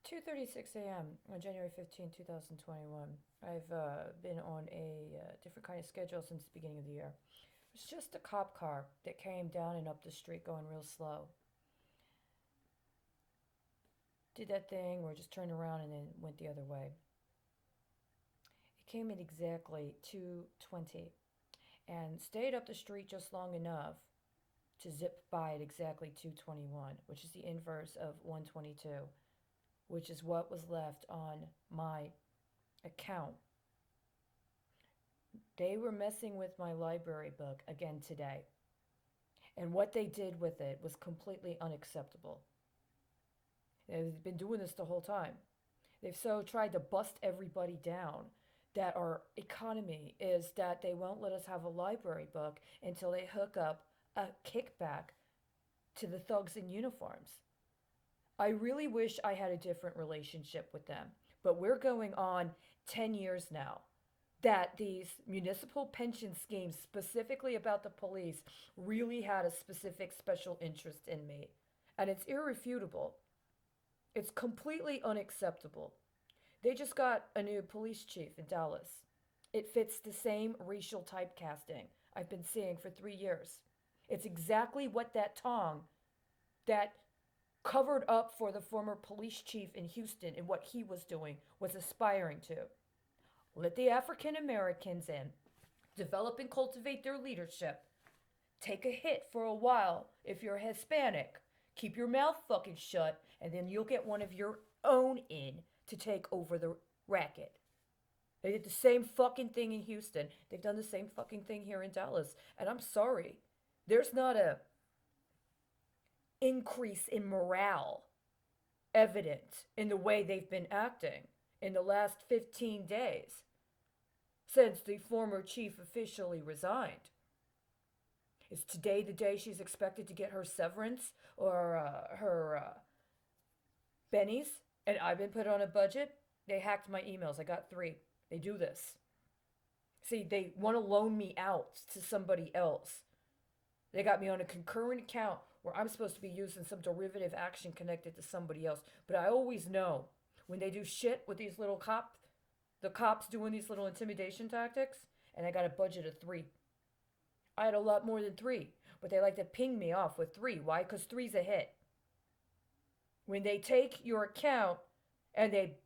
2:36 a.m. on January 15, 2021. I've been on a different kind of schedule since the beginning of the year. It was just a cop car that came down and up the street going real slow. Did that thing where it just turned around and then went the other way. It came in exactly 2:20 and stayed up the street just long enough to zip by at exactly 2:21, which is the inverse of 1:22, which is what was left on my account. They were messing with my library book again today. And what they did with it was completely unacceptable. They've been doing this the whole time. They've so tried to bust everybody down that our economy is that they won't let us have a library book until they hook up a kickback to the thugs in uniforms. I really wish I had a different relationship with them, but we're going on 10 years now that these municipal pension schemes, specifically about the police, really had a specific special interest in me. And it's irrefutable. It's completely unacceptable. They just got a new police chief in Dallas. It fits the same racial typecasting I've been seeing for 3 years. It's exactly what that tongue that covered up for the former police chief in Houston and what he was doing was aspiring to. Let the African Americans in, develop and cultivate their leadership. Take a hit for a while if you're Hispanic. Keep your mouth fucking shut, and then you'll get one of your own in to take over the racket. They did the same fucking thing in Houston. They've done the same fucking thing here in Dallas. And I'm sorry. There's not a increase in morale evident in the way they've been acting in the last 15 days since the former chief officially resigned. Is today the day she's expected to get her severance or her bennies? And I've been put on a budget. They hacked my emails. I got 3. They do this. See, they want to loan me out to somebody else. They got me on a concurrent account where I'm supposed to be using some derivative action connected to somebody else. But I always know when they do shit with these little the cops doing these little intimidation tactics, and I got a budget of 3. I had a lot more than 3, but they like to ping me off with 3. Why? Because 3's a hit. When they take your account and they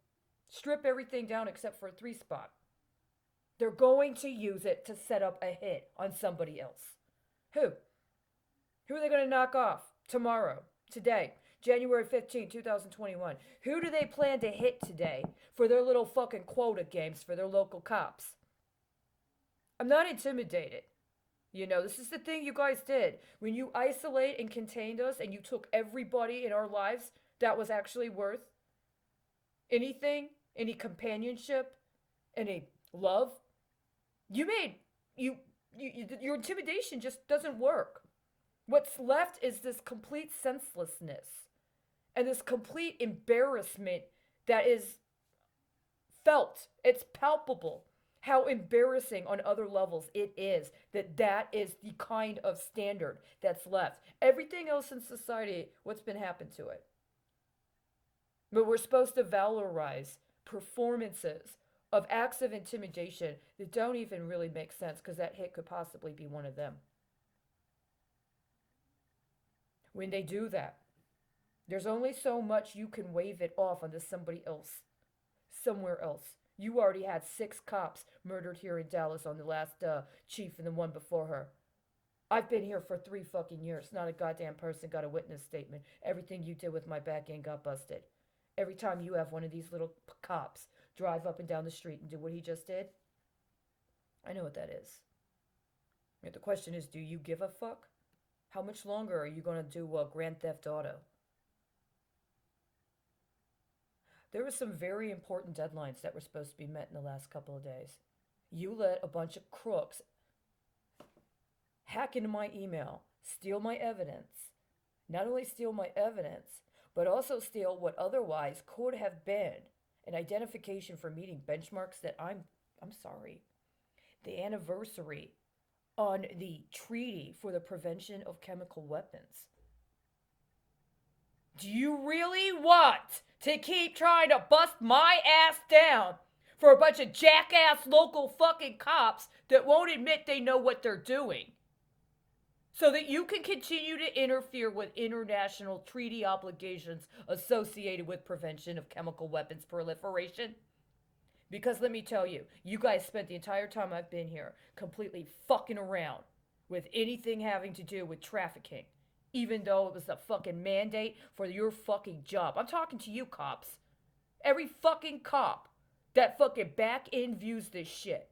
strip everything down except for a 3 spot, they're going to use it to set up a hit on somebody else. Who? Who are they going to knock off tomorrow, today, January 15, 2021? Who do they plan to hit today for their little fucking quota games for their local cops? I'm not intimidated. You know, this is the thing you guys did. When you isolate and contained us and you took everybody in our lives that was actually worth anything, any companionship, any love, your intimidation just doesn't work. What's left is this complete senselessness and this complete embarrassment that is felt. It's palpable how embarrassing on other levels it is that is the kind of standard that's left. Everything else in society, what's been happened to it? But we're supposed to valorize performances of acts of intimidation that don't even really make sense because that hit could possibly be one of them. When they do that, there's only so much you can wave it off onto somebody else, somewhere else. You already had 6 cops murdered here in Dallas on the last chief and the one before her. I've been here for 3 fucking years. Not a goddamn person got a witness statement. Everything you did with my back end got busted. Every time you have one of these little cops drive up and down the street and do what he just did, I know what that is. The question is, do you give a fuck? How much longer are you going to do Grand Theft Auto? There were some very important deadlines that were supposed to be met in the last couple of days. You let a bunch of crooks hack into my email, steal my evidence. Not only steal my evidence, but also steal what otherwise could have been an identification for meeting benchmarks that I'm sorry. The anniversary on the Treaty for the Prevention of Chemical Weapons. Do you really want to keep trying to bust my ass down for a bunch of jackass local fucking cops that won't admit they know what they're doing, so that you can continue to interfere with international treaty obligations associated with prevention of chemical weapons proliferation? Because let me tell you, you guys spent the entire time I've been here completely fucking around with anything having to do with trafficking, even though it was a fucking mandate for your fucking job. I'm talking to you cops. Every fucking cop that fucking back end views this shit.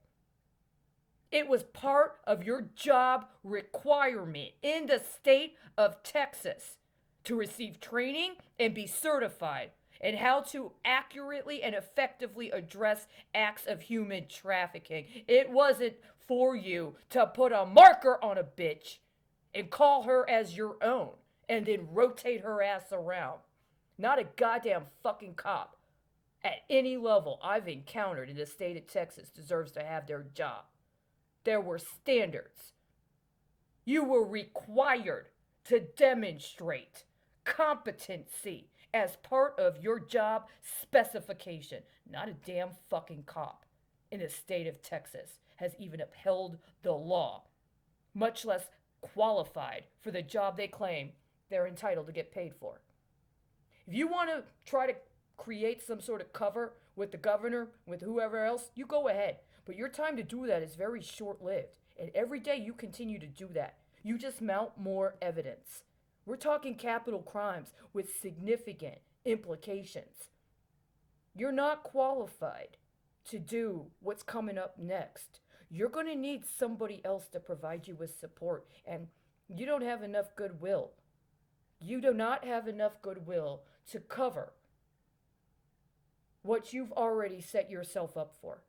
It was part of your job requirement in the state of Texas to receive training and be certified in how to accurately and effectively address acts of human trafficking. It wasn't for you to put a marker on a bitch and call her as your own and then rotate her ass around. Not a goddamn fucking cop at any level I've encountered in the state of Texas deserves to have their job. There were standards. You were required to demonstrate competency as part of your job specification. Not a damn fucking cop in the state of Texas has even upheld the law, much less qualified for the job they claim they're entitled to get paid for. If you want to try to create some sort of cover with the governor, with whoever else, you go ahead. But your time to do that is very short-lived. And every day you continue to do that, you just mount more evidence. We're talking capital crimes with significant implications. You're not qualified to do what's coming up next. You're going to need somebody else to provide you with support. And you don't have enough goodwill. You do not have enough goodwill to cover what you've already set yourself up for.